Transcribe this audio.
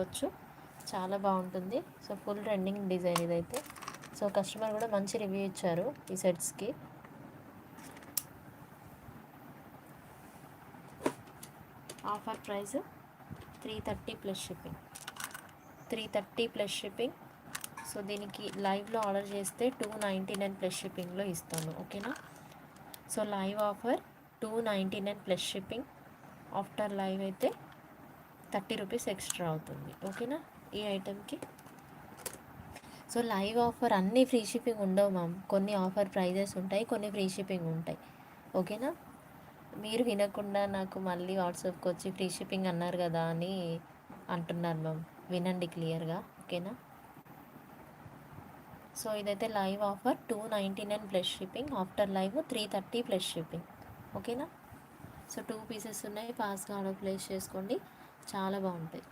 వచ్చు, చాలా బాగుంటుంది. సో ఫుల్ ట్రెండింగ్ డిజైన్ ఇదైతే. సో కస్టమర్ కూడా మంచి రివ్యూ ఇచ్చారు ఈ సెట్స్కి. Offer price 330 plus shipping, 330 plus shipping. So దీనికి లైవ్లో ఆర్డర్ చేస్తే 299 ప్లస్ షిప్పింగ్లో ఇస్తాను, ఓకేనా. So live offer 299 plus shipping. After live అయితే 30 రూపీస్ ఎక్స్ట్రా అవుతుంది, ఓకేనా ఈ ఐటెంకి. సో లైవ్ ఆఫర్ అన్నీ ఫ్రీ షిప్పింగ్ ఉండవు మ్యామ్, కొన్ని ఆఫర్ ప్రైజెస్ ఉంటాయి, కొన్ని ఫ్రీ షిప్పింగ్ ఉంటాయి, ఓకేనా. మీరు వినకుండా నాకు మళ్ళీ వాట్సాప్కి వచ్చి ఫ్రీ షిప్పింగ్ అన్నారు కదా అని అంటున్నారు మ్యామ్, వినండి క్లియర్గా, ఓకేనా. సో ఇదైతే live offer 299 plus shipping, after live 330 plus shipping, ఓకేనా. సో 2 పీసెస్ ఉన్నాయి, ఫాస్ట్గా ఆర్డర్ ప్లేస్ చేసుకోండి, చాలా బాగుంటాయి.